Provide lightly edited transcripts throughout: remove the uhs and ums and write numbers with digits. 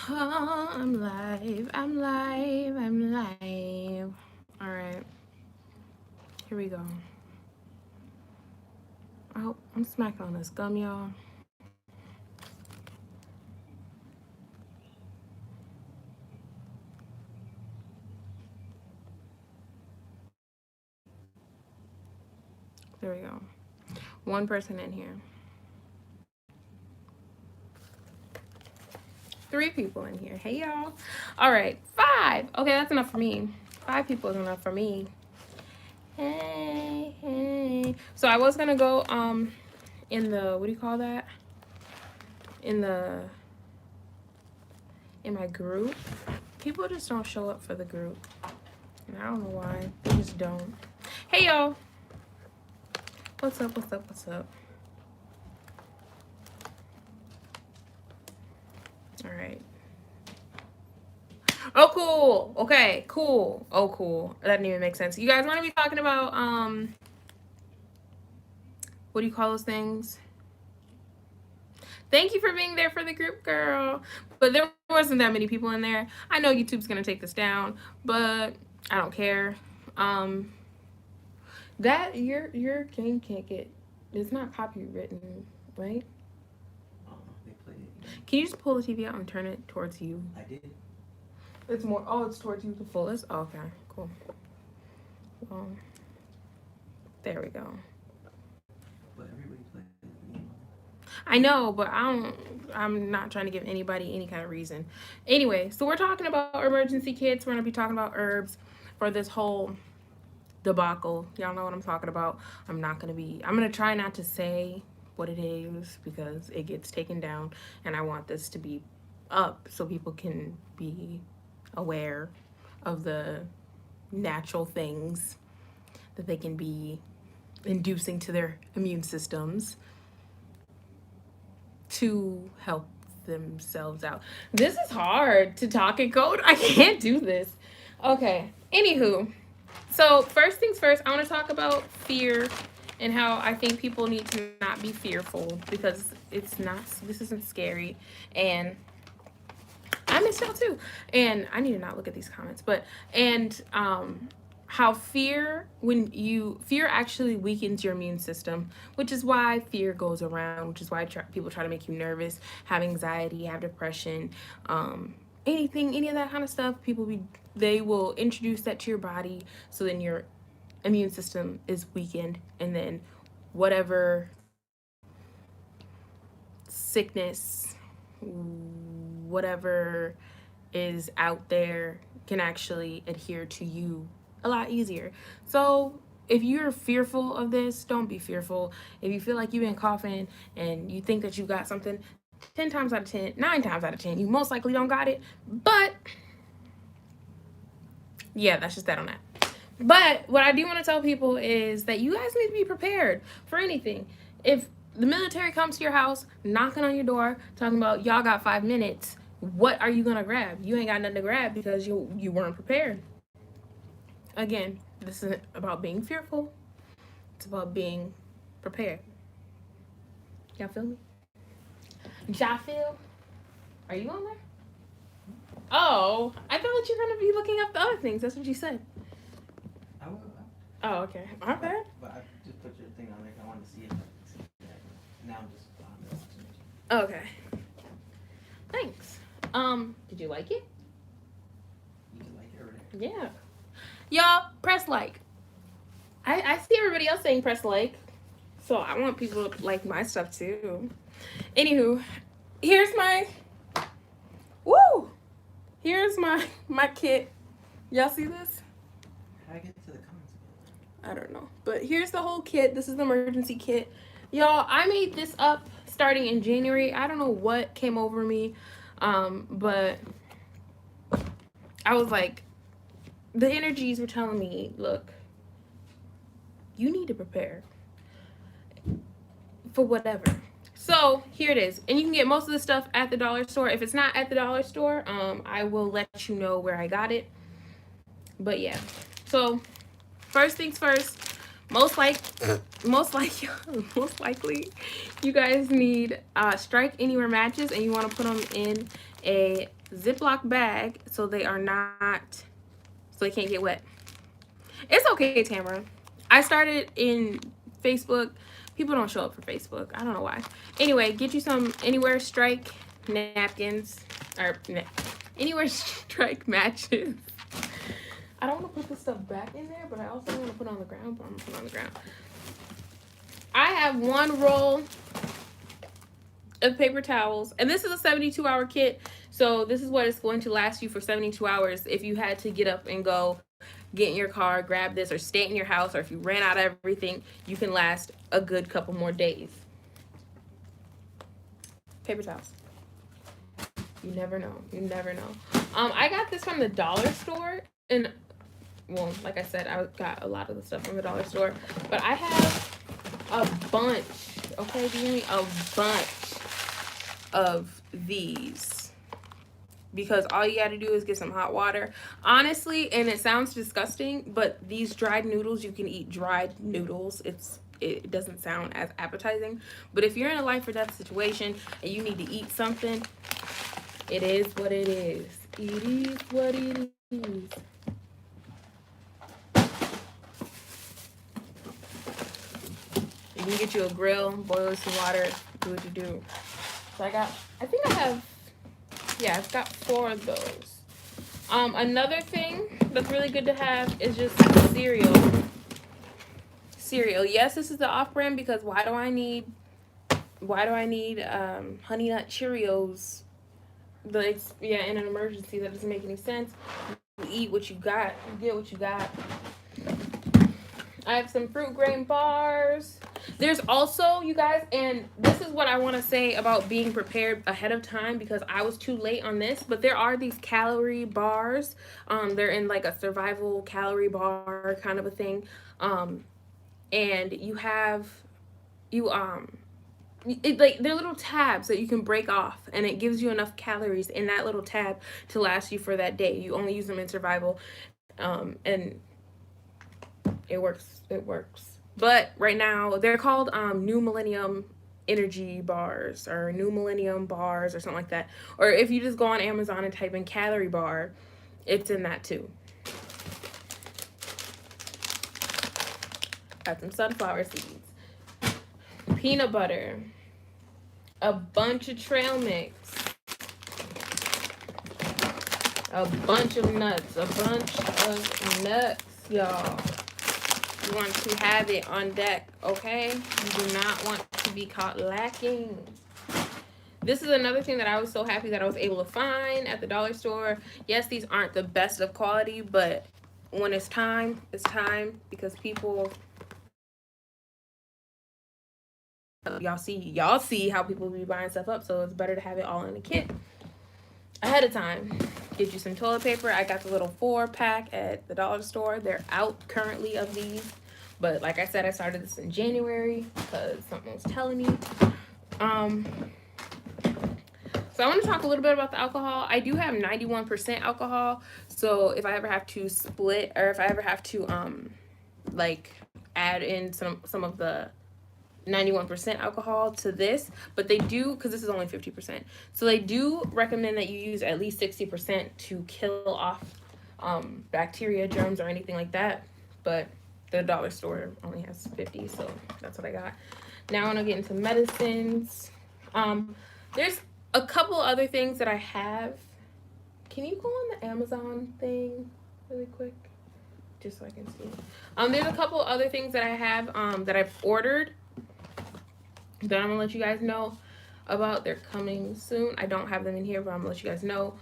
Oh, I'm live. I'm live. I'm live. All right. Here we go. Oh, I'm smacking on this gum, y'all. There we go. One person in here. 3 people in here. Hey, y'all. All right. 5. Okay, that's enough for me. 5 people is enough for me. Hey, hey. So I was gonna go in the, what do you call that? In my group. People just don't show up for the group. And I don't know why. They just don't. Hey, y'all. What's up? What's up? What's up? All right. Oh, cool. Okay, cool. Oh, cool. That didn't even make sense. You guys want to be talking about what do you call those things? Thank you for being there for the group, girl. But there wasn't that many people in there. I know YouTube's gonna take this down, but I don't care. That your game can't get. It's not copywritten, right? They played it. Can you just pull the TV out and turn it towards you? I did. It's more. Oh, it's towards you the fullest. Oh, okay, cool. Well, there we go. But everybody played the game. I know, but I'm not trying to give anybody any kind of reason. Anyway, so we're talking about emergency kits. We're gonna be talking about herbs for this whole debacle. Y'all know what I'm talking about. I'm gonna try not to say what it is because it gets taken down, and I want this to be up so people can be aware of the natural things that they can be inducing to their immune systems to help themselves out. This is hard to talk in code. I can't do this. Okay. Anywho, so first things first, I want to talk about fear and how I think people need to not be fearful because this isn't scary. And I miss y'all too. And I need to not look at these comments, how fear actually weakens your immune system, which is why fear goes around, which is why people try to make you nervous, have anxiety, have depression, any of that kind of stuff. They will introduce that to your body, so then your immune system is weakened, and then whatever sickness, whatever is out there can actually adhere to you a lot easier. So if you're fearful of this, don't be fearful. If you feel like you've been coughing and you think that you got something, 10 times out of 10, 9 times out of 10, you most likely don't got it. But yeah, that's just that on that. But what I do want to tell people is that you guys need to be prepared for anything. If the military comes to your house, knocking on your door, talking about y'all got 5 minutes, what are you gonna grab? You ain't got nothing to grab because you weren't prepared. Again, this isn't about being fearful. It's about being prepared. Y'all feel me? Y'all feel? Are you on there? Oh, I thought that you're gonna be looking up the other things. That's what you said. I will. Oh, okay. My bad. But I just put your thing on there. I wanted to see if I could see that. Now I'm just watching it. Okay. Thanks. Did you like it? You can like it over there. Yeah. Y'all, press like. I see everybody else saying press like. So I want people to like my stuff too. Anywho, here's my here's my kit. Y'all see this? How do I get to the comments? I don't know. But here's the whole kit. This is the emergency kit. Y'all, I made this up starting in January. I don't know what came over me. But I was like, the energies were telling me, look, you need to prepare for whatever. So here it is. And you can get most of the stuff at the dollar store. If it's not at the dollar store, I will let you know where I got it. But yeah. So first things first, most likely you guys need Strike Anywhere matches, and you want to put them in a Ziploc bag so they are not, so they can't get wet. It's okay, Tamara. I started in Facebook. People don't show up for Facebook. I don't know why. Anyway, get you some Anywhere Strike napkins or Anywhere Strike matches. I don't want to put this stuff back in there, but I also want to put it on the ground. But I'm gonna put it on the ground. I have one roll of paper towels, and this is a 72-hour kit, so this is what it's going to last you for 72 hours if you had to get up and go get in your car, grab this, or stay in your house, or if you ran out of everything, you can last a good couple more days. Paper towels. You never know. You never know. I got this from the dollar store, and well, like I said, I got a lot of the stuff from the dollar store, but I have a bunch. Okay, do you hear me? A bunch of these, because all you got to do is get some hot water. Honestly, and it sounds disgusting, but these dried noodles, you can eat dried noodles. It doesn't sound as appetizing, but if you're in a life or death situation and you need to eat something, it is what it is. It is what it is. You can get you a grill, boil some water, do what you do. So I've got 4 of those. Another thing that's really good to have is just cereal. Yes, this is the off-brand, because why do I need Honey Nut Cheerios? In an emergency, that doesn't make any sense. You eat what you got. You get what you got. I have some fruit grain bars. There's also, you guys, and this is what I want to say about being prepared ahead of time, because I was too late on this, but there are these calorie bars. They're in like a survival calorie bar kind of a thing. And they're little tabs that you can break off, and it gives you enough calories in that little tab to last you for that day. You only use them in survival, and it works. But right now they're called New Millennium Energy Bars, or New Millennium Bars, or something like that. Or if you just go on Amazon and type in calorie bar, it's in that too. Got some sunflower seeds, peanut butter, a bunch of trail mix, a bunch of nuts, y'all. You want to have it on deck, okay? You do not want to be caught lacking. This is another thing that I was so happy that I was able to find at the dollar store. Yes, these aren't the best of quality, but when it's time, because people, y'all see how people be buying stuff up, so it's better to have it all in a kit ahead of time. Get you some toilet paper. I got the little 4-pack at the dollar store. They're out currently of these, but like I said, I started this in January because something was telling me. So I want to talk a little bit about the alcohol. I do have 91% alcohol, so if I ever have to split, or if I ever have to like add in some of the 91% alcohol to this, but they do, because this is only 50%, so they do recommend that you use at least 60% to kill off bacteria, germs, or anything like that. But the dollar store only has 50, so that's what I got. Now I want to get into medicines. There's a couple other things that I have. Can you go on the Amazon thing really quick, just so I can see? There's a couple other things that I have that I've ordered that I'm gonna let you guys know about. They're coming soon. I don't have them in here, but I'm gonna let you guys know.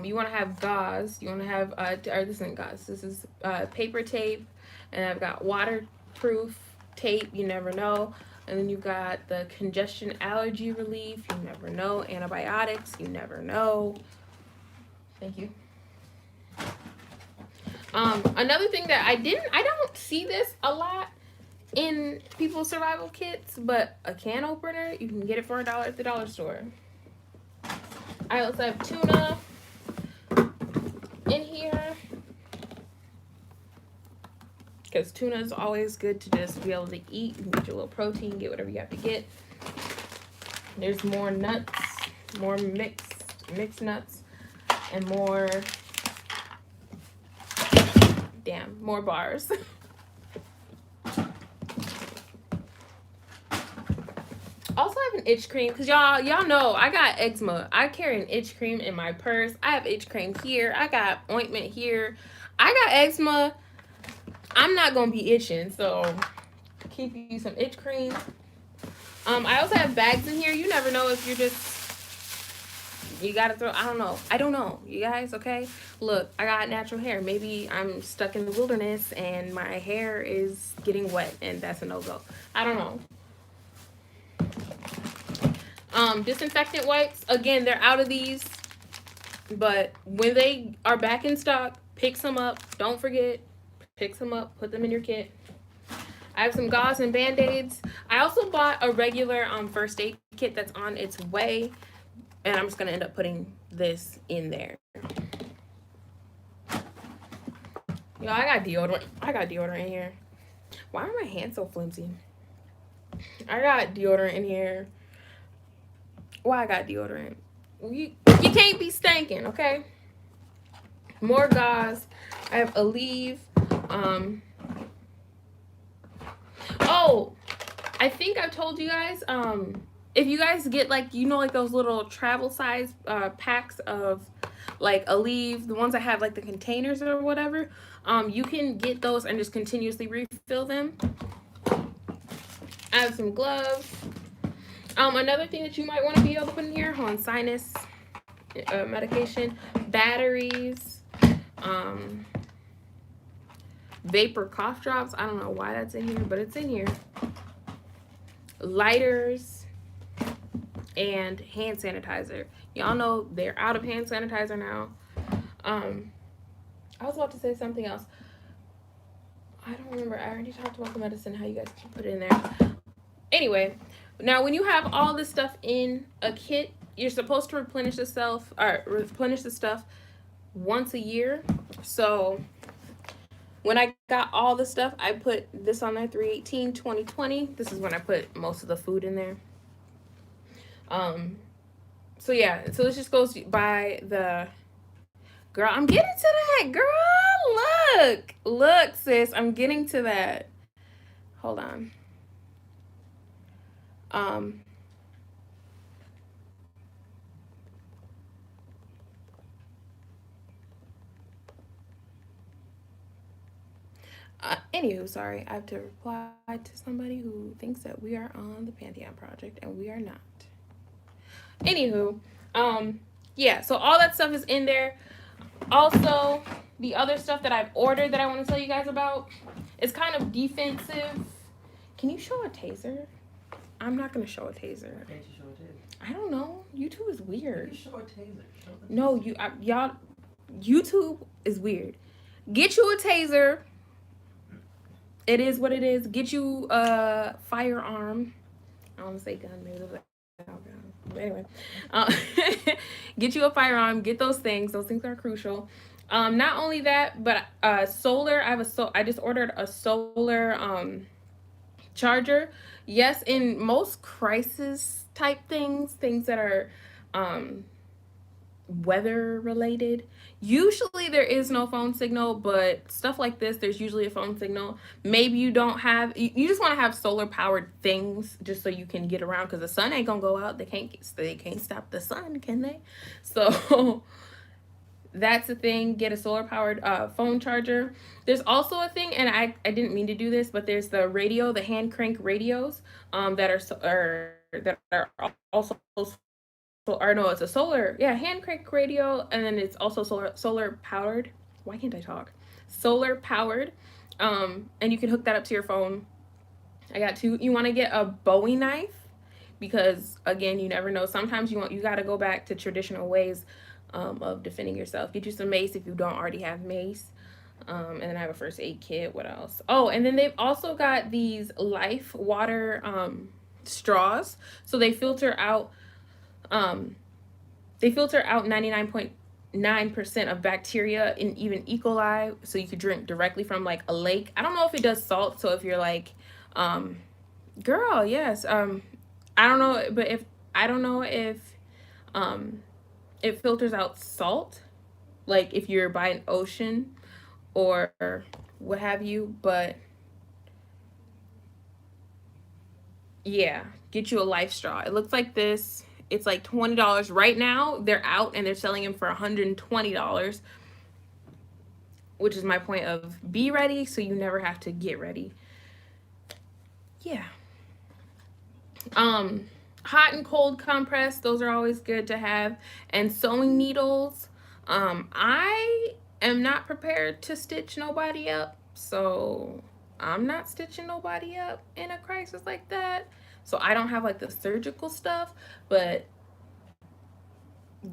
You want to have gauze. You want to have or this isn't gauze. This is paper tape, and I've got waterproof tape. You never know. And then you've got the congestion allergy relief. You never know. Antibiotics. You never know. Thank you. Another thing that I don't see this a lot in people's survival kits, but a can opener, you can get it for $1 at the dollar store. I also have tuna in here, because tuna is always good to just be able to eat. You can get your little protein, get whatever you have to get. There's more nuts, more mixed nuts. and more, more bars. Also, I have an itch cream because y'all know I got eczema. I carry an itch cream in my purse. I have itch cream here. I got ointment here. I got eczema. I'm not gonna be itching, so keep you some itch cream. I also have bags in here. You never know if you gotta throw. I don't know, you guys. Okay, look, I got natural hair. Maybe I'm stuck in the wilderness and my hair is getting wet, and that's a no-go. I don't know. Disinfectant wipes, again, they're out of these, but when they are back in stock, pick some up. Don't forget, pick some up, put them in your kit. I have some gauze and band-aids. I also bought a regular first aid kit that's on its way, and I'm just gonna end up putting this in there. Yo, I got deodorant in here. Why are my hands so flimsy? I got deodorant in here. Why I got deodorant? You can't be stinking, okay? More gauze. I have Aleve. Oh, I think I've told you guys. If you guys get like those little travel size packs of like Aleve, the ones that have like the containers or whatever, you can get those and just continuously refill them. I have some gloves. Another thing that you might want to be able to put in here, sinus medication, batteries, vapor cough drops. I don't know why that's in here, but it's in here. Lighters and hand sanitizer. Y'all know they're out of hand sanitizer now. I was about to say something else. I don't remember. I already talked about the medicine, how you guys can put it in there. Anyway, now when you have all this stuff in a kit, you're supposed to replenish the stuff once a year. So when I got all the stuff, I put this on there, 3/18/2020. This is when I put most of the food in there. So yeah, so this just goes by the, girl, I'm getting to that, girl. Look, sis, I'm getting to that. Hold on. Anywho, sorry, I have to reply to somebody who thinks that we are on the Pantheon Project, and we are not. Anywho, yeah, so all that stuff is in there. Also, the other stuff that I've ordered that I want to tell you guys about is kind of defensive. Can you show a taser? I'm not going to show a taser. Why can't you show a taser? I don't know. YouTube is weird. You show a taser. Show the No, y'all, YouTube is weird. Get you a taser. It is what it is. Get you a firearm. I want to say gun, maybe those are gun. But anyway, get you a firearm. Get those things. Those things are crucial. Not only that, but solar. I just ordered a solar charger. Yes, in most crisis type things that are weather related, usually there is no phone signal, but stuff like this, there's usually a phone signal. Maybe you don't have, you just want to have solar powered things just so you can get around, because the sun ain't gonna go out. They can't stop the sun, can they? So that's the thing. Get a solar powered phone charger. There's also a thing, and I didn't mean to do this, but there's the radio, the hand crank radios that are also, or no, it's a solar, hand crank radio, and then it's also solar powered. Why can't I talk? Solar powered, and you can hook that up to your phone. I got two. You want to get a Bowie knife, because again, you never know. Sometimes you got to go back to traditional ways of defending yourself. Get you some mace if you don't already have mace. And then I have a first aid kit. What else? Oh, and then they've also got these Life water straws. So they filter out 99.9% of bacteria and even E. coli, so you could drink directly from like a lake. I don't know if it does salt, so if you're like, girl, yes, I don't know, but if it filters out salt. like if you're by an ocean or what have you, but yeah, get you a life straw. It looks like this. It's like $20 right now. They're out and they're selling them for $120, which is my point of be ready so you never have to get ready. Yeah. Hot and cold compress, those are always good to have. And sewing needles. I am not prepared to stitch nobody up, so I'm not stitching nobody up in a crisis like that. So I don't have like the surgical stuff, but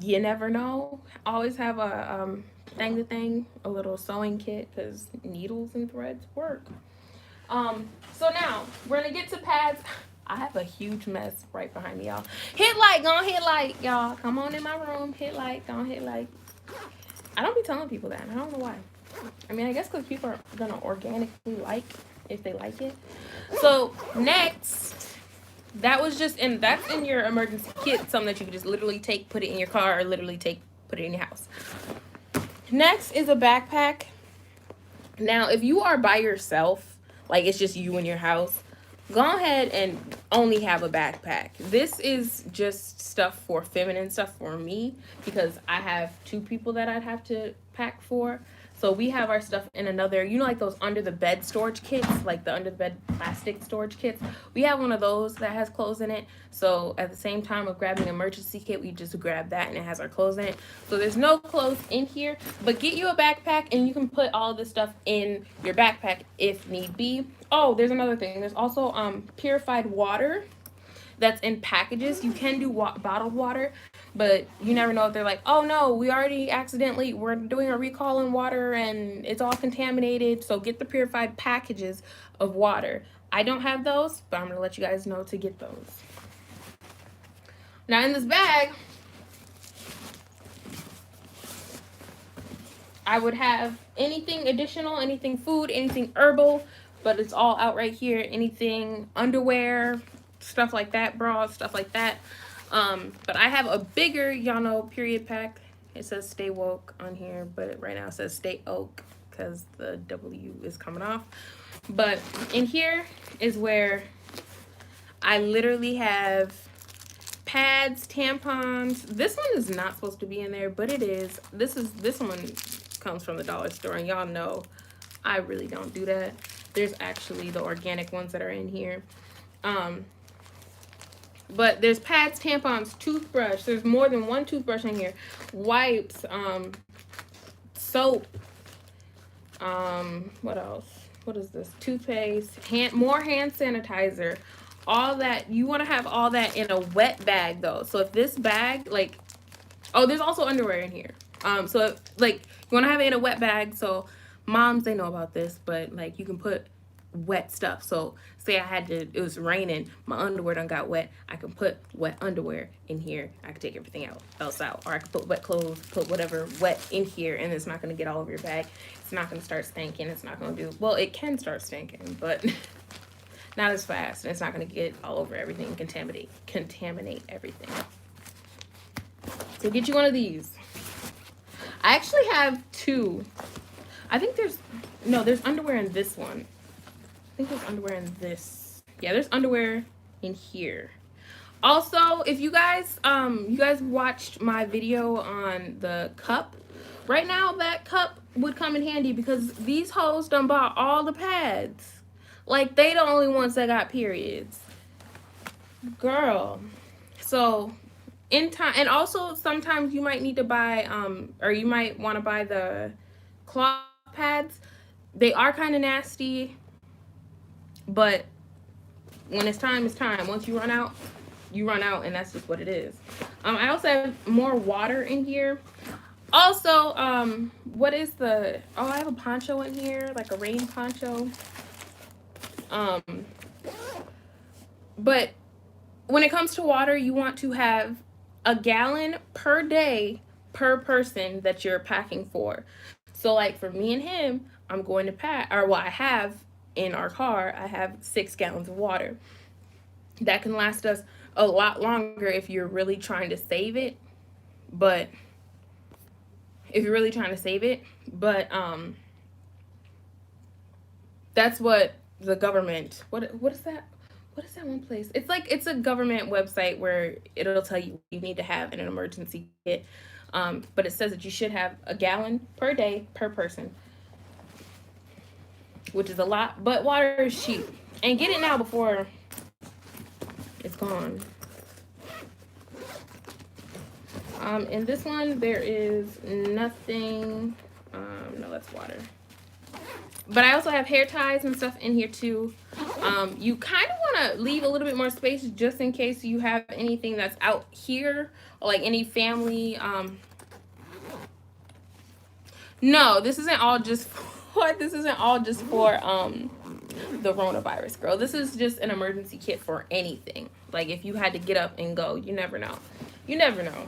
you never know. Always have a thing, a little sewing kit, because needles and threads work. So now we're gonna get to pads. I have a huge mess right behind me, y'all. Hit like, go on, hit like, y'all. Come on in my room, hit like, go on, hit like. I don't be telling people that. I don't know why. I mean, I guess because people are gonna organically like if they like it. So next, that's in your emergency kit, something that you can just literally take, put it in your car, or literally put it in your house. Next is a backpack. Now, if you are by yourself, like it's just you in your house, go ahead and only have a backpack. This is just stuff for feminine stuff for me, because I have 2 people that I'd have to pack for. So we have our stuff in another, you know, like those under the bed storage kits, like the under the bed plastic storage kits. We have one of those that has clothes in it. So at the same time of grabbing an emergency kit, we just grab that and it has our clothes in it. So there's no clothes in here, but get you a backpack and you can put all of this stuff in your backpack if need be. Oh, there's another thing. There's also purified water that's in packages. You can do bottled water, but you never know if they're like, oh no, we're doing a recall on water and it's all contaminated. So get the purified packages of water. I don't have those, but I'm gonna let you guys know to get those. Now in this bag, I would have anything additional, anything food, anything herbal, but it's all out right here. Anything underwear, stuff like that, bras, stuff like that. But I have a bigger, y'all know, period pack. It says stay woke on here, but right now it says stay oak because the W is coming off. But in here is where I literally have pads, tampons. This one is not supposed to be in there, but it is. This one comes from the dollar store, and y'all know I really don't do that. There's actually the organic ones that are in here. But there's pads, tampons, toothbrush. There's more than one toothbrush in here. Wipes, soap. What else? What is this? Toothpaste, more hand sanitizer. All that. You want to have all that in a wet bag though. So if this bag, like, oh, there's also underwear in here. So if, like, you want to have it in a wet bag. So moms, they know about this, but like you can put wet stuff. So say it was raining, my underwear done got wet, I can put wet underwear in here. I can take everything else out, or I can put wet clothes, put whatever wet in here, and it's not going to get all over your bag. It's not going to start stinking. It's not going to well, it can start stinking, but not as fast, and it's not going to get all over everything, contaminate everything. So get you one of these. I actually have 2. I think there's underwear in this one. I think there's underwear in this. Yeah, there's underwear in here. Also, if you guys watched my video on the cup, right now that cup would come in handy because these hoes done bought all the pads. Like, they the only ones that got periods. Girl. So in time, and also sometimes you might need to buy or you might want to buy the cloth pads. They are kind of nasty, but when it's time, it's time. Once you run out, and that's just what it is. I also have more water in here. Also, what is I have a poncho in here, like a rain poncho. But when it comes to water, you want to have a gallon per day per person that you're packing for. So like for me and him, I'm going to pack, I have in our car, I have 6 gallons of water. That can last us a lot longer if you're really trying to save it. But if you're really trying to save it. But that's what the government, what is that? What is that one place? It's like, it's a government website where it'll tell you what you need to have in an emergency kit. But it says that you should have a gallon per day per person, which is a lot, but water is cheap. And get it now before it's gone. In this one, there is nothing. No, that's water. But I also have hair ties and stuff in here too. You kind of want to leave a little bit more space just in case you have anything that's out here, or like any family. No, this isn't all just for, this isn't all just for the coronavirus, girl. This is just an emergency kit for anything. Like if you had to get up and go, you never know. You never know.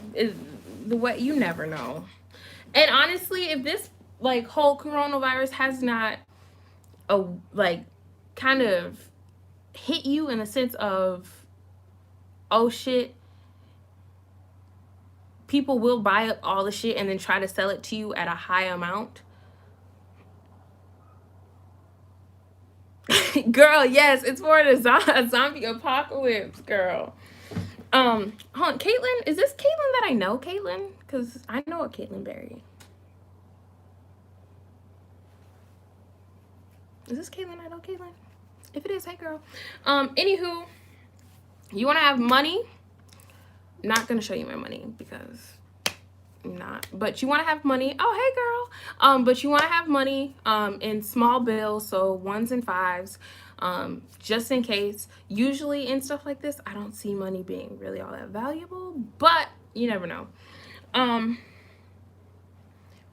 The way, you never know. And honestly, if this like whole coronavirus has not like kind of hit you in a sense of, oh shit, people will buy up all the shit and then try to sell it to you at a high amount. Girl, yes, it's for a zombie apocalypse, girl. Hold on, Caitlin, is this Caitlin that I know, Caitlin? Because I know a Caitlin Berry. Is this Caitlin? I know Caitlin. If it is, hey girl. Anywho, you want to have money? Not gonna show you my money because I'm not. But you want to have money. Oh, hey girl. But you want to have money in small bills, so 1s and 5s, just in case. Usually in stuff like this, I don't see money being really all that valuable, but you never know.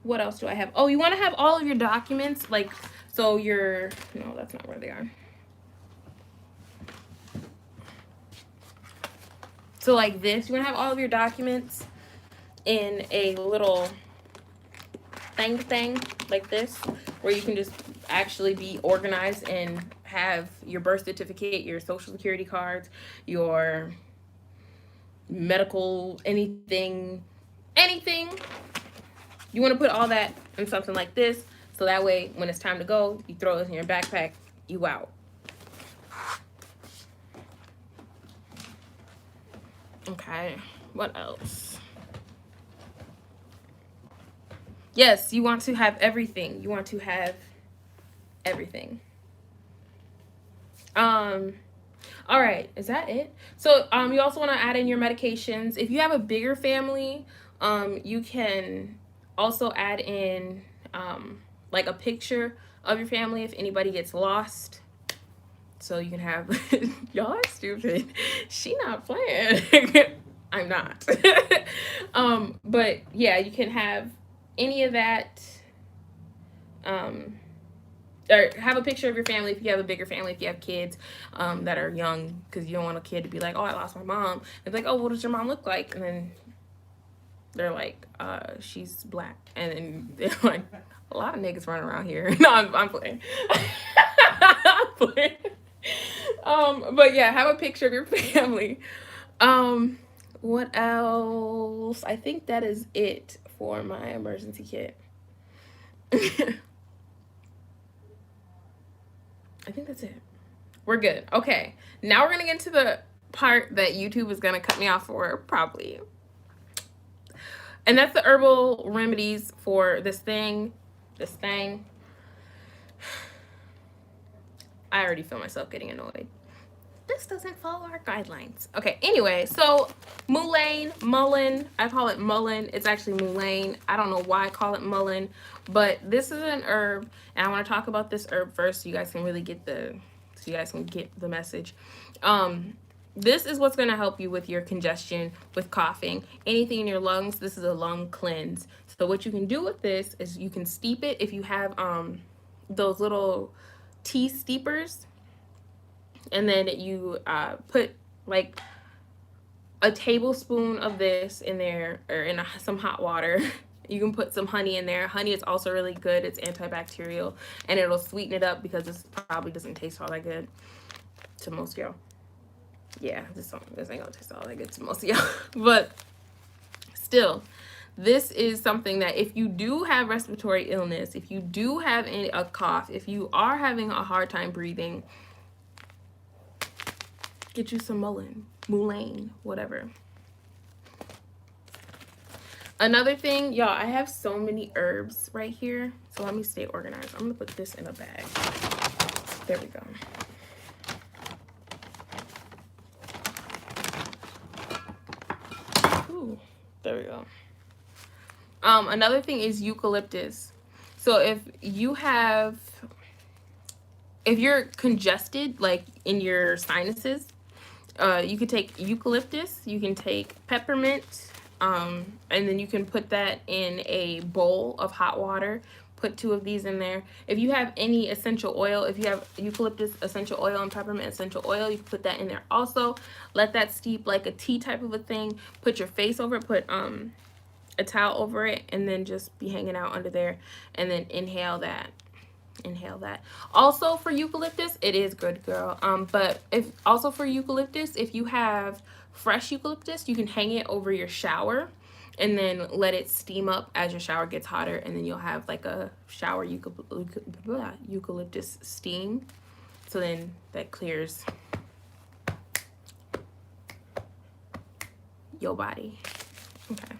What else do I have? Oh, you want to have all of your documents, like, so your, no, that's not where they are. So like this, you want to have all of your documents in a little thing like this, where you can just actually be organized and have your birth certificate, your social security cards, your medical, anything. You want to put all that in something like this, so that way when it's time to go, you throw this in your backpack, you out. Okay, what else? Yes, you want to have everything. You want to have everything. All right, is that it? So you also want to add in your medications. If you have a bigger family, you can also add in like a picture of your family if anybody gets lost. So you can have, y'all are stupid. She not playing. I'm not. But yeah, you can have any of that. Or have a picture of your family if you have a bigger family, if you have kids that are young, because you don't want a kid to be like, oh, I lost my mom. It's like, oh, what does your mom look like? And then they're like, she's black. And then they're like, a lot of niggas running around here. No, I'm playing. I'm playing. But yeah, have a picture of your family. What else? I think that is it for my emergency kit. I think that's it. We're good. Okay, now we're gonna get into the part that YouTube is gonna cut me off for, probably. And that's the herbal remedies for this thing. I already feel myself getting annoyed. This doesn't follow our guidelines. Okay, anyway, so mullein, I call it mullein. It's actually mullein. I don't know why I call it mullein, but this is an herb, and I want to talk about this herb first so you guys can really get the message. This is what's going to help you with your congestion, with coughing, anything in your lungs. This is a lung cleanse. So what you can do with this is you can steep it if you have those little tea steepers. And then you put like a tablespoon of this in there, or in some hot water. You can put some honey in there. Honey is also really good. It's antibacterial, and it'll sweeten it up because this probably doesn't taste all that good to most of y'all. Yeah, this ain't gonna taste all that good to most of y'all. But still, this is something that if you do have respiratory illness, if you do have a cough, if you are having a hard time breathing, get you some mullein, whatever. Another thing, y'all, I have so many herbs right here. So let me stay organized. I'm gonna put this in a bag. There we go. Ooh, there we go. Another thing is eucalyptus. So if you're congested, like in your sinuses, you could take eucalyptus, you can take peppermint, and then you can put that in a bowl of hot water. Put 2 of these in there. If you have any essential oil, if you have eucalyptus essential oil and peppermint essential oil, you can put that in there also. Let that steep like a tea type of a thing. Put your face over it, put a towel over it, and then just be hanging out under there, and then inhale that. Also for eucalyptus, it is good, girl. But if also for eucalyptus, if you have fresh eucalyptus, you can hang it over your shower and then let it steam up as your shower gets hotter, and then you'll have like a shower eucalyptus steam. So then that clears your body. Okay.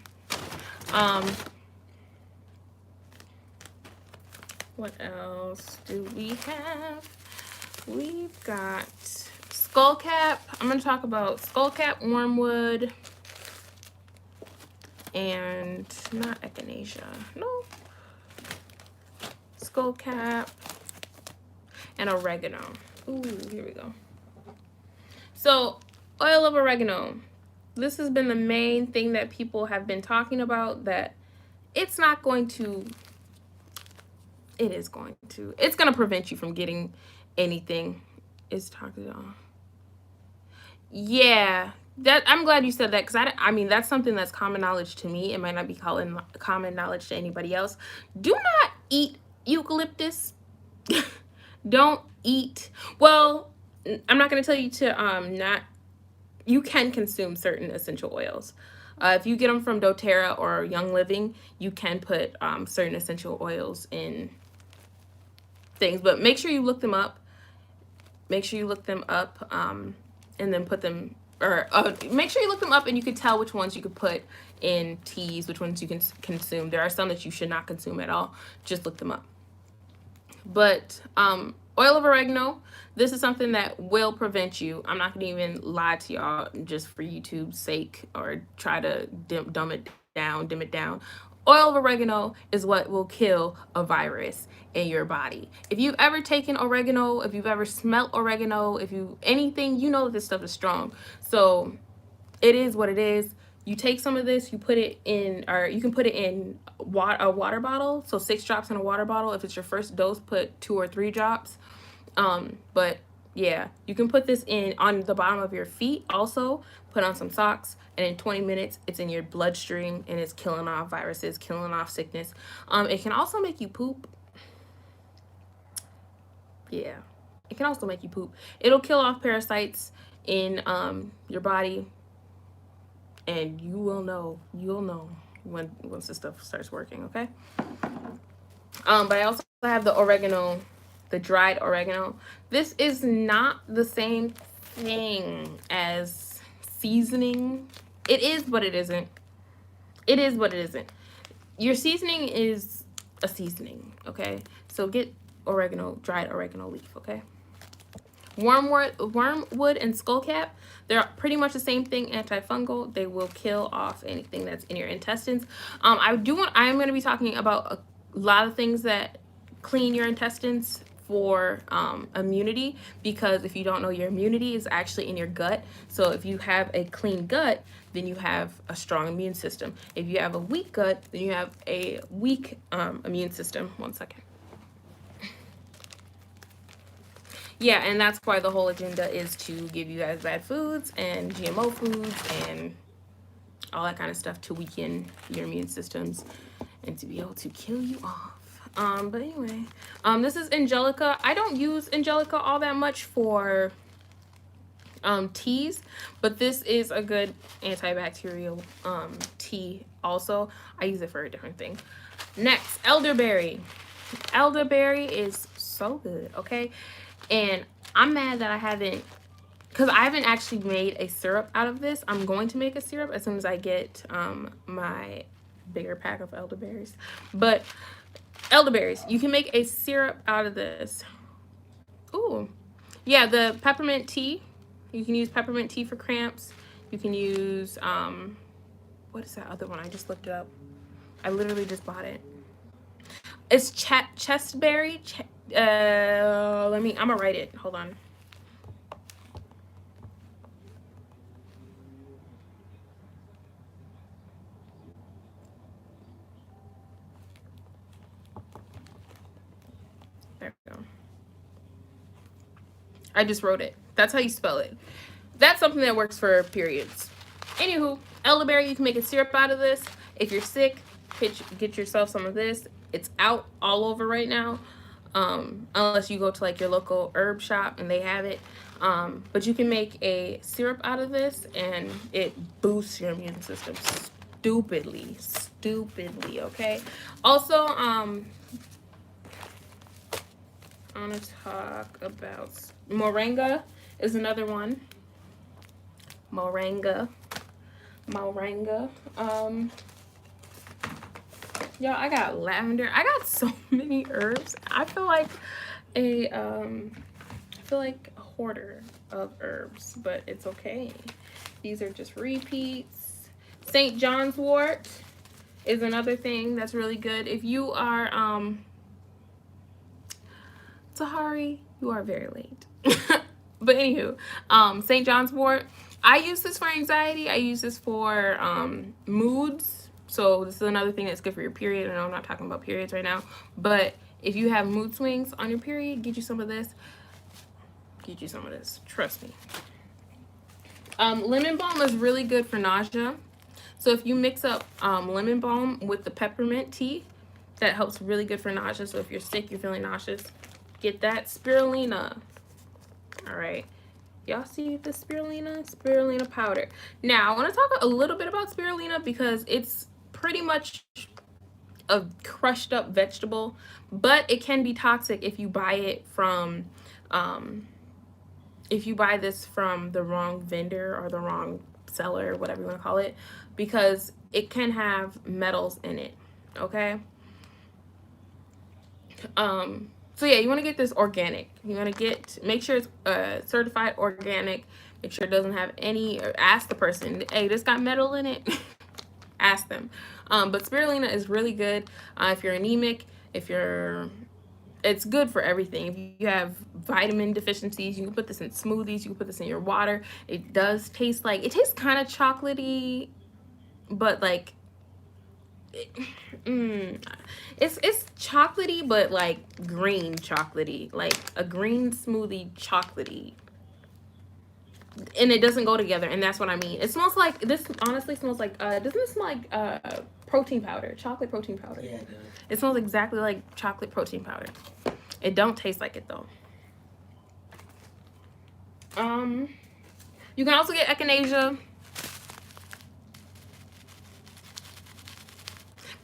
What else do we have? We've got skullcap. I'm going to talk about skullcap, wormwood, and not echinacea. No. Skullcap and oregano. Ooh, here we go. So, oil of oregano. This has been the main thing that people have been talking about, that it's not going to, it is going to, it's going to prevent you from getting anything. Is toxic. Yeah, that, I'm glad you said that, because I mean, that's something that's common knowledge to me. It might not be common knowledge to anybody else. Do not eat eucalyptus. Don't eat, well, I'm not going to tell you to you can consume certain essential oils. If you get them from doTERRA or Young Living, you can put certain essential oils in things, but make sure you look them up. Make sure you look them up, and then put them, or make sure you look them up and you can tell which ones you could put in teas, which ones you can consume. There are some that you should not consume at all. Just look them up. But oil of oregano, this is something that will prevent you. I'm not going to even lie to y'all just for YouTube's sake or try to dim it down. Oil of oregano is what will kill a virus in your body. If you've ever taken oregano, if you've ever smelt oregano, if you anything, you know that this stuff is strong. So it is what it is. You take some of this, you put it in, or you can put it in a water bottle. So 6 drops in a water bottle. If it's your first dose, put 2 or 3 drops. But yeah, you can put this in on the bottom of your feet. Also put on some socks, and in 20 minutes it's in your bloodstream and it's killing off viruses, killing off sickness. It can also make you poop. Yeah, it can also make you poop. It'll kill off parasites in your body, and you'll know once this stuff starts working. Okay. But I also have the oregano, the dried oregano. This is not the same thing as seasoning. It is, but it isn't. It is, but it isn't. Your seasoning is a seasoning, okay? So get oregano, dried oregano leaf, okay? Wormwood and skullcap, they're pretty much the same thing, antifungal. They will kill off anything that's in your intestines. I am going to be talking about a lot of things that clean your intestines for immunity, because if you don't know, your immunity is actually in your gut. So if you have a clean gut, then you have a strong immune system. If you have a weak gut, then you have a weak immune system. One second. Yeah, and that's why the whole agenda is to give you guys bad foods and GMO foods and all that kind of stuff to weaken your immune systems and to be able to kill you off. But anyway, this is Angelica. I don't use Angelica all that much for teas, but this is a good antibacterial tea also. I use it for a different thing. Next, elderberry. Elderberry is so good, okay? And I'm mad that I haven't, because I haven't actually made a syrup out of this. I'm going to make a syrup as soon as I get my bigger pack of elderberries. But elderberries, you can make a syrup out of this. Ooh. Yeah, the peppermint tea. You can use peppermint tea for cramps. You can use, what is that other one? I just looked it up. I literally just bought it. It's chestberry. I'm gonna write it. Hold on. There we go. I just wrote it. That's how you spell it. That's something that works for periods. Anywho, elderberry, you can make a syrup out of this. If you're sick, get yourself some of this. It's out all over right now. Unless you go to like your local herb shop and they have it. But you can make a syrup out of this and it boosts your immune system stupidly, okay? Also, I want to talk about moringa is another one. Moringa. Y'all, I got lavender. I got so many herbs. I feel like a hoarder of herbs, but it's okay. These are just repeats. St. John's wort is another thing that's really good. If you are Sahari, you are very late. But anywho, St. John's wort. I use this for anxiety. I use this for moods. So this is another thing that's good for your period. I know I'm not talking about periods right now, but if you have mood swings on your period, get you some of this. Get you some of this. Trust me. Lemon balm is really good for nausea. So if you mix up lemon balm with the peppermint tea, that helps really good for nausea. So if you're sick, you're feeling nauseous, get that. Spirulina. All right. Y'all see the spirulina powder. Now, I want to talk a little bit about spirulina because it's pretty much a crushed up vegetable, but it can be toxic if you buy it from, if you buy this from the wrong vendor or the wrong seller, whatever you want to call it, because it can have metals in it, okay? So yeah, you want to get this organic. You want to make sure it's certified organic. Make sure it doesn't have any, or ask the person, hey, this got metal in it? Ask them. But spirulina is really good if you're anemic, it's good for everything. If you have vitamin deficiencies, you can put this in smoothies, you can put this in your water. It does taste like, it tastes kind of chocolatey, but like, it's chocolatey, but like green chocolatey, like a green smoothie chocolatey, and it doesn't go together, and that's what I mean. It smells like, this honestly smells like doesn't it smell like protein powder, chocolate protein powder? Yeah, it does. It smells exactly like chocolate protein powder. It don't taste like it though. You can also get echinacea.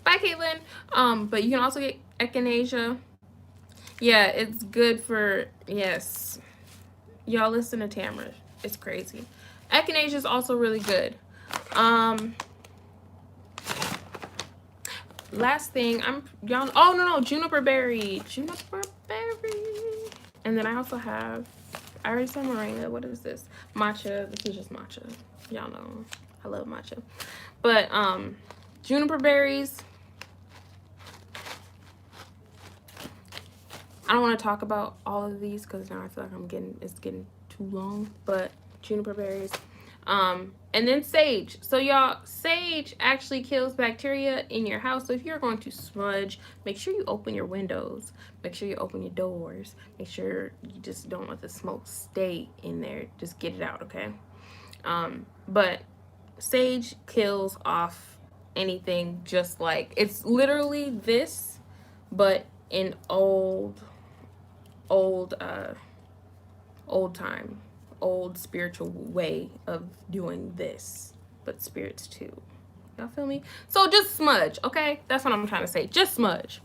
Bye, Caitlin. But you can also get echinacea. Yeah, it's good for, yes. Y'all listen to Tamara. It's crazy. Echinacea is also really good. Last thing, y'all, oh no, juniper berry. And then I also have, I already said moringa. What is this? Matcha. This is just matcha. Y'all know I love matcha. But juniper berries. I don't want to talk about all of these because now I feel like it's getting too long. But juniper berries, and then sage. So y'all, sage actually kills bacteria in your house. So if you're going to smudge, make sure you open your windows. Make sure you open your doors. Make sure you just don't let the smoke stay in there. Just get it out, okay? But sage kills off anything, just like, it's literally this, but in old time, old spiritual way of doing this, but spirits too. Y'all feel me? So just smudge, okay? That's what I'm trying to say. Just smudge.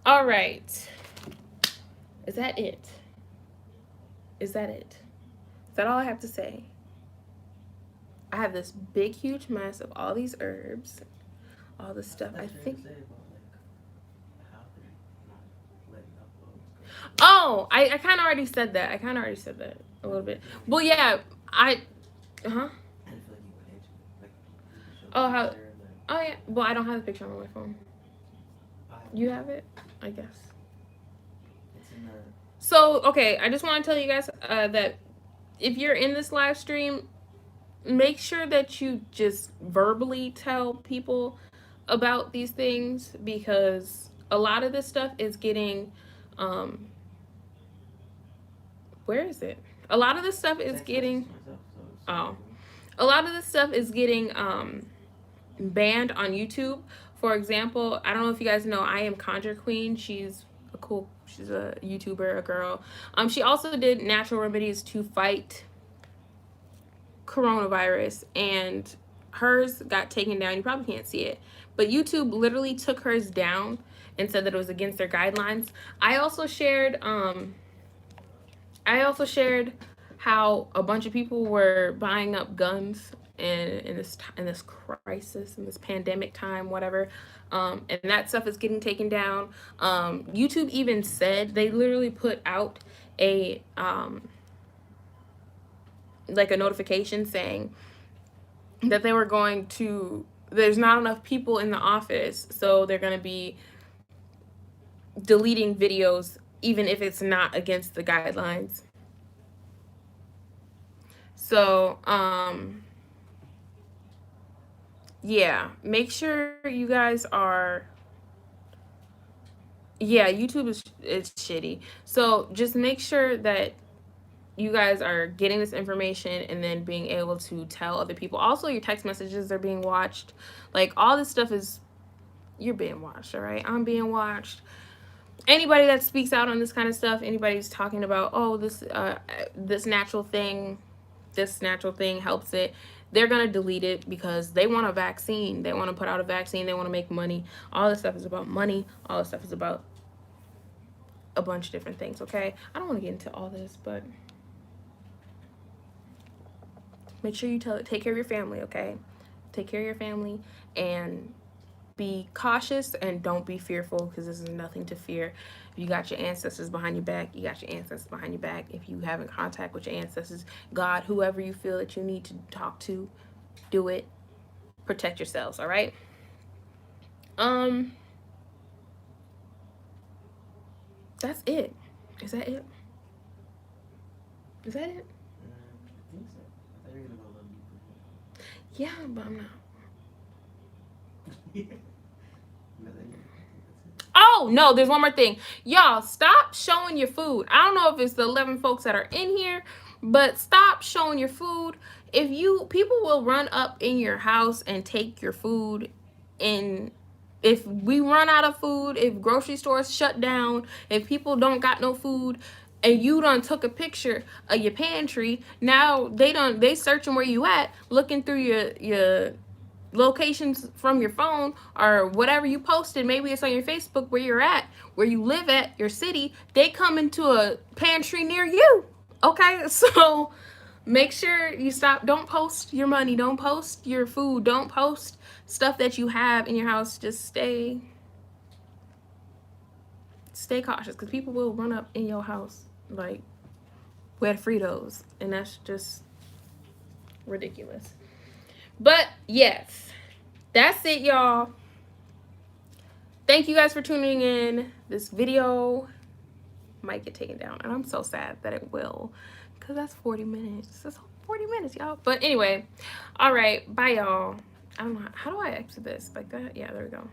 All right. Is that it? Is that it? Is that all I have to say? I have this big, huge mess of all these herbs, all this stuff. I think. Oh, I kind of already said that. A little bit. Well, yeah, huh? Oh, how? Oh, yeah. Well, I don't have the picture on my phone. You have it? I guess. So, okay, I just want to tell you guys that if you're in this live stream, make sure that you just verbally tell people about these things, because a lot of this stuff is getting where is it? A lot of this stuff is getting a lot of this stuff is getting banned on YouTube. For example, I don't know if you guys know, I Am Conjure Queen. She's a YouTuber, a girl. She also did natural remedies to fight coronavirus, and hers got taken down. You probably can't see it, but YouTube literally took hers down and said that it was against their guidelines. I also shared how a bunch of people were buying up guns in this crisis, in this pandemic time, whatever, and that stuff is getting taken down. YouTube even said, they literally put out a like a notification saying that they were going to, there's not enough people in the office, so they're going to be deleting videos even if it's not against the guidelines. So yeah, make sure you guys are, yeah, YouTube is shitty. So just make sure that you guys are getting this information and then being able to tell other people. Also, your text messages are being watched. Like, all this stuff is, you're being watched, all right? I'm being watched. Anybody that speaks out on this kind of stuff, anybody's talking about, oh, this natural thing helps it, they're going to delete it because they want a vaccine. They want to put out a vaccine. They want to make money. All this stuff is about money. All this stuff is about a bunch of different things, okay? I don't want to get into all this, but make sure you take care of your family, okay? Take care of your family and be cautious and don't be fearful, because this is nothing to fear. If you got your ancestors behind your back, you got your ancestors behind your back. If you have in contact with your ancestors, God, whoever you feel that you need to talk to, do it. Protect yourselves, all right? That's it. Is that it? Is that it? I think so. I thought you were gonna go a little deeper. Yeah, but I'm not. Oh, no, there's one more thing. Y'all, stop showing your food. I don't know if it's the 11 folks that are in here, but stop showing your food. People will run up in your house and take your food, and if we run out of food, if grocery stores shut down, if people don't got no food, and you done took a picture of your pantry, now they searching where you at, looking through your locations from your phone or whatever you posted. Maybe it's on your Facebook where you're at, where you live at, your city. They come into a pantry near you, okay? So make sure you stop. Don't post your money. Don't post your food. Don't post stuff that you have in your house. Just stay cautious, because people will run up in your house like wet Fritos, and that's just ridiculous. But yes, that's it, y'all. Thank you guys for tuning in. This video might get taken down, and I'm so sad that it will, because that's 40 minutes. That's 40 minutes, y'all. But anyway, all right, bye, y'all. I don't know, how do I exit this? Like that? Yeah, there we go.